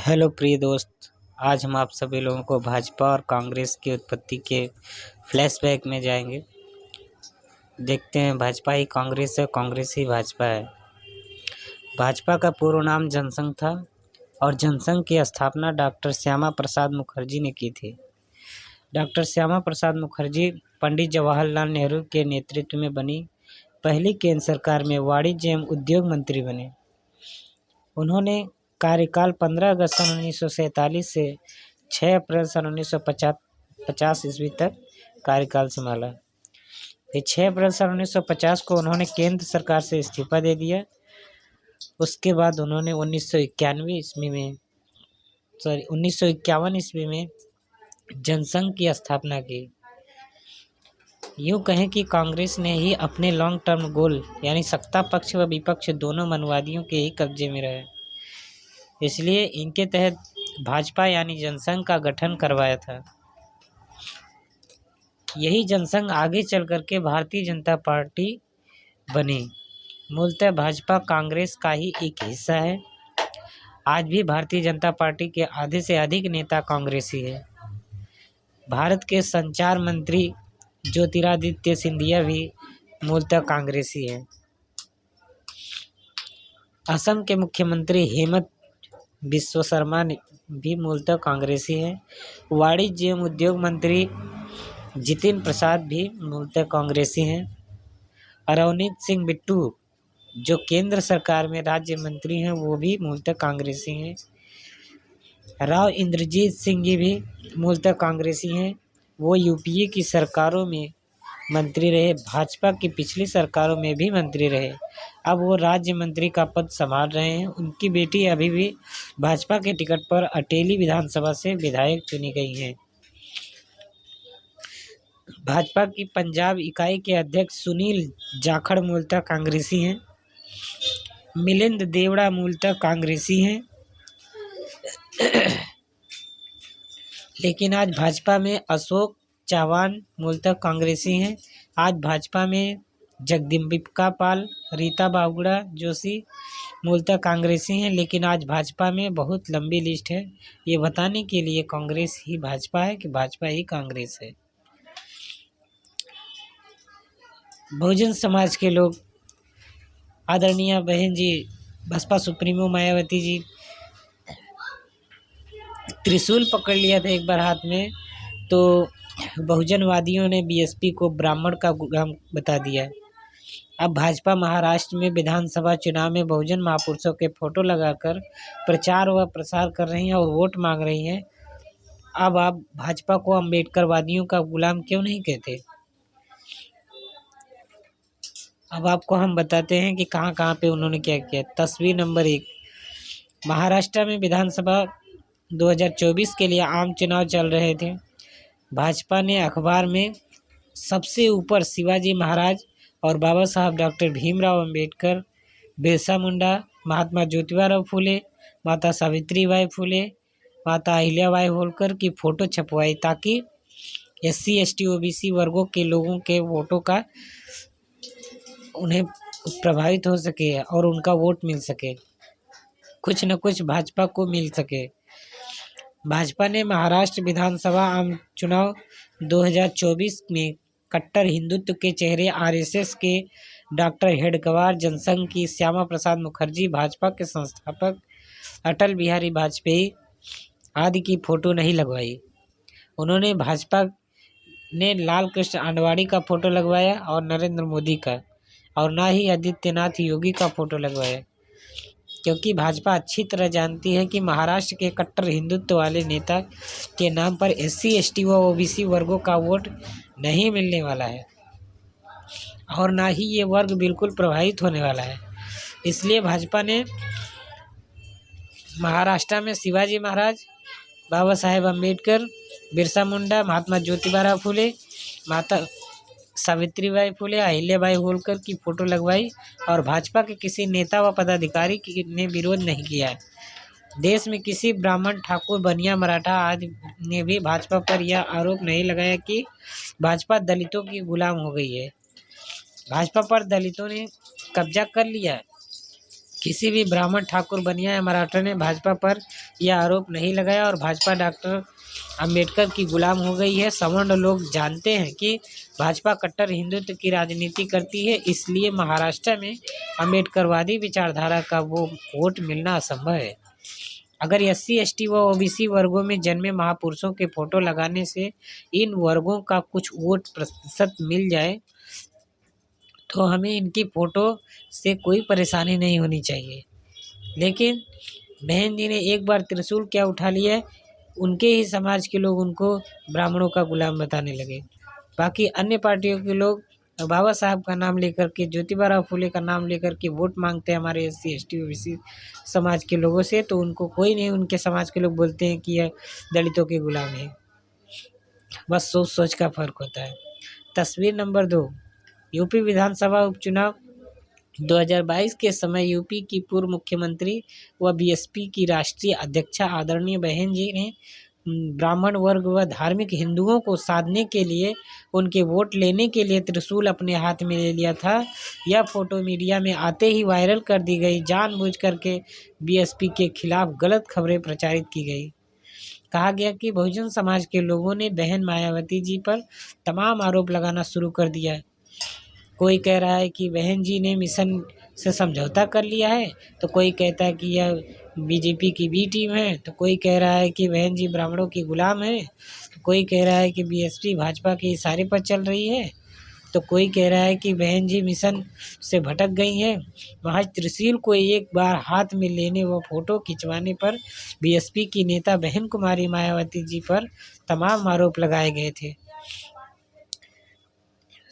Hello प्रिय दोस्त। आज हम आप सभी लोगों को भाजपा और कांग्रेस की उत्पत्ति के फ्लैशबैक में जाएंगे। देखते हैं, भाजपा ही कांग्रेस है, कांग्रेस ही भाजपा है। भाजपा का पूर्व नाम जनसंघ था और जनसंघ की स्थापना डॉक्टर श्यामा प्रसाद मुखर्जी ने की थी। डॉक्टर श्यामा प्रसाद मुखर्जी पंडित जवाहरलाल नेहरू के नेतृत्व में बनी पहली केंद्र सरकार में वाणिज्य एवं उद्योग मंत्री बने। उन्होंने कार्यकाल 15 अगस्त सन 1947 से 6 अप्रैल सन 1950 ईस्वी तक कार्यकाल संभाला। फिर 6 अप्रैल सन 1950 को उन्होंने केंद्र सरकार से इस्तीफा दे दिया। उसके बाद उन्होंने 1951 ईस्वी में जनसंघ की स्थापना की। यूँ कहें कि कांग्रेस ने ही अपने लॉन्ग टर्म गोल यानी सत्ता पक्ष व विपक्ष दोनों मनवादियों के ही कब्जे में रहे, इसलिए इनके तहत भाजपा यानी जनसंघ का गठन करवाया था। यही जनसंघ आगे चल करके भारतीय जनता पार्टी बनी। मूलतः भाजपा कांग्रेस का ही एक हिस्सा है। आज भी भारतीय जनता पार्टी के आधे से अधिक नेता कांग्रेसी है। भारत के संचार मंत्री ज्योतिरादित्य सिंधिया भी मूलतः कांग्रेसी है। असम के मुख्यमंत्री हेमंत बिस्वा शर्मा भी मूलतः कांग्रेसी है। वाणिज्य एवं उद्योग मंत्री जितिन प्रसाद भी मूलतः कांग्रेसी हैं। रवनीत सिंह बिट्टू जो केंद्र सरकार में राज्य मंत्री हैं वो भी मूलतः कांग्रेसी हैं। राव इंद्रजीत सिंह जी भी मूलतः कांग्रेसी हैं। वो यूपीए की सरकारों में मंत्री रहे, भाजपा की पिछली सरकारों में भी मंत्री रहे। अब वो राज्य मंत्री का पद संभाल रहे हैं। उनकी बेटी अभी भी भाजपा के टिकट पर अटेली विधानसभा से विधायक चुनी गई हैं। भाजपा की पंजाब इकाई के अध्यक्ष सुनील जाखड़ मूलतः कांग्रेसी हैं। मिलिंद देवड़ा मूलतः कांग्रेसी हैं। लेकिन आज भाजपा में अशोक चव्हाण मूलतः कांग्रेसी हैं। आज भाजपा में जगदम्बिका पाल, रीता बहुगुणा जोशी मूलतः कांग्रेसी हैं। लेकिन आज भाजपा में बहुत लंबी लिस्ट है। ये बताने के लिए कांग्रेस ही भाजपा है कि भाजपा ही कांग्रेस है। बहुजन समाज के लोग, आदरणीय बहन जी बसपा सुप्रीमो मायावती जी, त्रिशूल पकड़ लिया था एक बार हाथ में, तो बहुजनवादियों ने बीएसपी को ब्राह्मण का गुलाम बता दिया। अब भाजपा महाराष्ट्र में विधानसभा चुनाव में बहुजन महापुरुषों के फोटो लगाकर प्रचार व प्रसार कर रही हैं और वोट मांग रही हैं। अब आप भाजपा को अम्बेडकरवादियों का गुलाम क्यों नहीं कहते? अब आपको हम बताते हैं कि कहाँ कहाँ पे उन्होंने क्या किया। तस्वीर नंबर 1, महाराष्ट्र में विधानसभा 2024 के लिए आम चुनाव चल रहे थे। भाजपा ने अखबार में सबसे ऊपर शिवाजी महाराज और बाबा साहब डॉक्टर भीमराव अंबेडकर, बिरसा मुंडा, महात्मा ज्योतिबा फुले, माता सावित्रीबाई फुले, माता अहिल्याबाई होलकर की फ़ोटो छपवाई ताकि SC ST OBC वर्गों के लोगों के वोटों का उन्हें प्रभावित हो सके और उनका वोट मिल सके, कुछ न कुछ भाजपा को मिल सके। भाजपा ने महाराष्ट्र विधानसभा आम चुनाव 2024 में कट्टर हिंदुत्व के चेहरे RSS के डॉक्टर हेडगेवार, जनसंघ की श्यामा प्रसाद मुखर्जी, भाजपा के संस्थापक अटल बिहारी वाजपेयी आदि की फोटो नहीं लगवाई। उन्होंने भाजपा ने लाल कृष्ण आडवाणी का फोटो लगवाया और नरेंद्र मोदी का, और ना ही आदित्यनाथ योगी का फोटो लगवाया, क्योंकि भाजपा अच्छी तरह जानती है कि महाराष्ट्र के कट्टर हिंदुत्व वाले नेता के नाम पर SC ST व OBC वर्गों का वोट नहीं मिलने वाला है और ना ही ये वर्ग बिल्कुल प्रभावित होने वाला है। इसलिए भाजपा ने महाराष्ट्र में शिवाजी महाराज, बाबा साहेब अम्बेडकर, बिरसा मुंडा, महात्मा ज्योतिबा फुले, माता सावित्रीबाई फुले, अहिल्याबाई होलकर की फोटो लगवाई और भाजपा के किसी नेता व पदाधिकारी ने विरोध नहीं किया। देश में किसी ब्राह्मण, ठाकुर, बनिया, मराठा आदि ने भी भाजपा पर यह आरोप नहीं लगाया कि भाजपा दलितों की गुलाम हो गई है। भाजपा पर दलितों ने कब्जा कर लिया किसी भी ब्राह्मण, ठाकुर, बनिया या मराठा ने भाजपा पर यह आरोप नहीं लगाया और भाजपा डॉक्टर अंबेडकर की गुलाम हो गई है। सवर्ण लोग जानते हैं कि भाजपा कट्टर हिंदुत्व की राजनीति करती है, इसलिए महाराष्ट्र में अंबेडकरवादी विचारधारा का वो वोट मिलना असंभव है। अगर SC, ST व OBC वर्गों में जन्मे महापुरुषों के फोटो लगाने से इन वर्गों का कुछ वोट प्रतिशत मिल जाए तो हमें इनकी फोटो से कोई परेशानी नहीं होनी चाहिए। लेकिन बहन जी ने एक बार त्रिशूल क्या उठा लिया है, उनके ही समाज के लोग उनको ब्राह्मणों का गुलाम बताने लगे। बाकी अन्य पार्टियों के लोग बाबा साहब का नाम लेकर के, ज्योतिबा फुले का नाम लेकर के वोट मांगते हैं हमारे SC, ST, OBC समाज के लोगों से, तो उनको कोई नहीं, उनके समाज के लोग बोलते हैं कि यह दलितों के गुलाम है। बस सोच सोच का फर्क होता है। तस्वीर नंबर 2, यूपी विधानसभा उपचुनाव 2022 के समय यूपी की पूर्व मुख्यमंत्री व BSP की राष्ट्रीय अध्यक्षा आदरणीय बहन जी ने ब्राह्मण वर्ग व धार्मिक हिंदुओं को साधने के लिए, उनके वोट लेने के लिए त्रिशूल अपने हाथ में ले लिया था। यह फोटो मीडिया में आते ही वायरल कर दी गई। जानबूझ करके BSP के खिलाफ गलत खबरें प्रचारित की गई। कहा गया कि बहुजन समाज के लोगों ने बहन मायावती जी पर तमाम आरोप लगाना शुरू कर दिया है। कोई कह रहा है कि बहन जी ने मिशन से समझौता कर लिया है, तो कोई कहता है कि यह BJP की B टीम है, तो कोई कह रहा है कि बहन जी ब्राह्मणों की गुलाम है, तो कोई कह रहा है कि BSP भाजपा के इशारे पर चल रही है, तो कोई कह रहा है कि बहन जी मिशन से भटक गई हैं। महज त्रिशूल को एक बार हाथ में लेने व फोटो खिंचवाने पर BSP की नेता बहन कुमारी मायावती जी पर तमाम आरोप लगाए गए थे।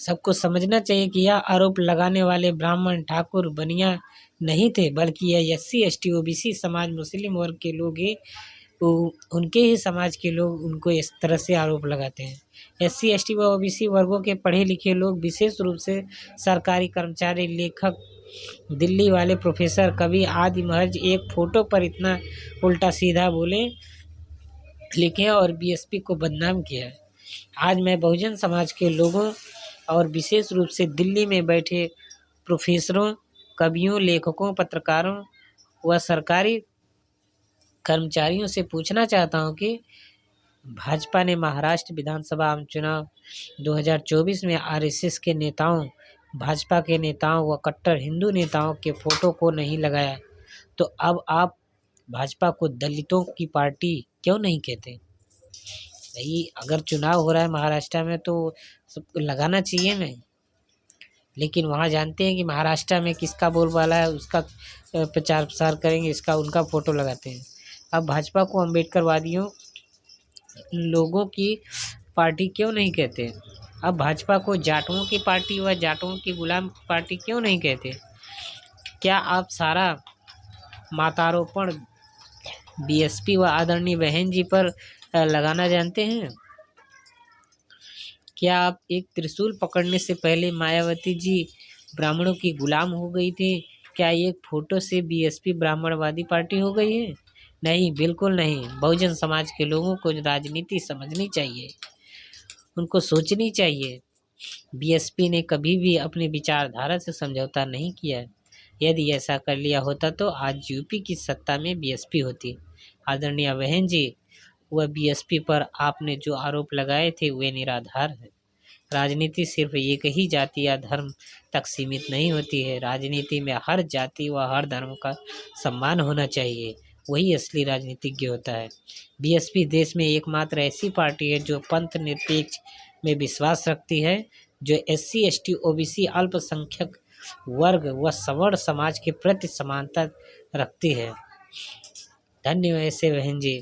सबको समझना चाहिए कि यह आरोप लगाने वाले ब्राह्मण, ठाकुर, बनिया नहीं थे, बल्कि यह SC, ST, OBC समाज, मुस्लिम वर्ग के लोग ही, उनके ही समाज के लोग उनको इस तरह से आरोप लगाते हैं। SC, ST व OBC वर्गों के पढ़े लिखे लोग, विशेष रूप से सरकारी कर्मचारी, लेखक, दिल्ली वाले प्रोफेसर, कवि आदि महज एक फोटो पर इतना उल्टा सीधा बोले, लिखे और BSP को बदनाम किया है। आज मैं बहुजन समाज के लोगों और विशेष रूप से दिल्ली में बैठे प्रोफेसरों, कवियों, लेखकों, पत्रकारों व सरकारी कर्मचारियों से पूछना चाहता हूं कि भाजपा ने महाराष्ट्र विधानसभा आम चुनाव 2024 में RSS के नेताओं, भाजपा के नेताओं व कट्टर हिंदू नेताओं के फोटो को नहीं लगाया, तो अब आप भाजपा को दलितों की पार्टी क्यों नहीं कहते? भाई, अगर चुनाव हो रहा है महाराष्ट्र में तो सबको लगाना चाहिए ना। लेकिन वहाँ जानते हैं कि महाराष्ट्र में किसका बोलबाला है, उसका प्रचार प्रसार करेंगे, इसका उनका फोटो लगाते हैं। अब भाजपा को अम्बेडकरवादियों लोगों की पार्टी क्यों नहीं कहते? अब भाजपा को जाटों की पार्टी व जाटों की गुलाम पार्टी क्यों नहीं कहते? क्या आप सारा मातारोपण BSP व आदरणीय बहन जी पर लगाना जानते हैं? क्या आप एक त्रिशूल पकड़ने से पहले मायावती जी ब्राह्मणों की गुलाम हो गई थी? क्या एक फोटो से BSP ब्राह्मणवादी पार्टी हो गई है? नहीं, बिल्कुल नहीं। बहुजन समाज के लोगों को राजनीति समझनी चाहिए, उनको सोचनी चाहिए। BSP ने कभी भी अपनी विचारधारा से समझौता नहीं किया। यदि ऐसा कर लिया होता तो आज यूपी की सत्ता में BSP होती। आदरणीय बहन जी, वह BSP पर आपने जो आरोप लगाए थे वे निराधार है। राजनीति सिर्फ एक ही जाति या धर्म तक सीमित नहीं होती है। राजनीति में हर जाति व हर धर्म का सम्मान होना चाहिए, वही असली राजनीतिज्ञ होता है। BSP देश में एकमात्र ऐसी पार्टी है जो पंथ निरपेक्ष में विश्वास रखती है, जो SC, ST, OBC, अल्पसंख्यक वर्ग व सवर्ण समाज के प्रति समानता रखती है। धन्यवाद ऐसे बहन जी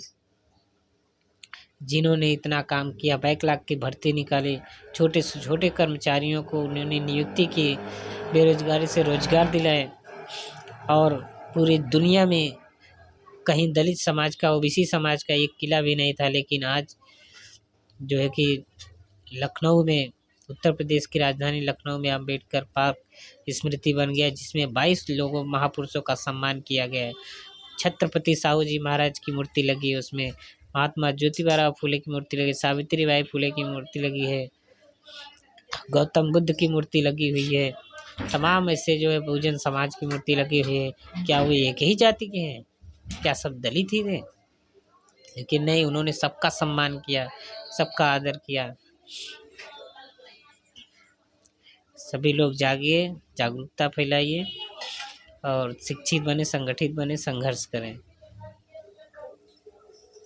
जिन्होंने इतना काम किया, बैकलॉग की भर्ती निकाली, छोटे से छोटे कर्मचारियों को उन्होंने नियुक्ति की, बेरोजगारी से रोजगार दिलाए, और पूरी दुनिया में कहीं दलित समाज का, OBC समाज का एक किला भी नहीं था। लेकिन आज जो है कि लखनऊ में, उत्तर प्रदेश की राजधानी लखनऊ में अंबेडकर पार्क स्मृति बन गया, जिसमें 22 लोगों महापुरुषों का सम्मान किया गया है। छत्रपति साहू जी महाराज की मूर्ति लगी है, उसमें महात्मा ज्योतिबा फुले की मूर्ति लगी, सावित्रीबाई फुले की मूर्ति लगी है, गौतम बुद्ध की मूर्ति लगी हुई है, तमाम ऐसे जो है बहुजन समाज की मूर्ति लगी हुई है, क्या वो एक ही जाति के हैं? क्या सब दलित ही थे? लेकिन नहीं, उन्होंने सबका सम्मान किया, सबका आदर किया। सभी लोग जागिए, जागरूकता फैलाइए और शिक्षित बने, संगठित बने, संघर्ष करें।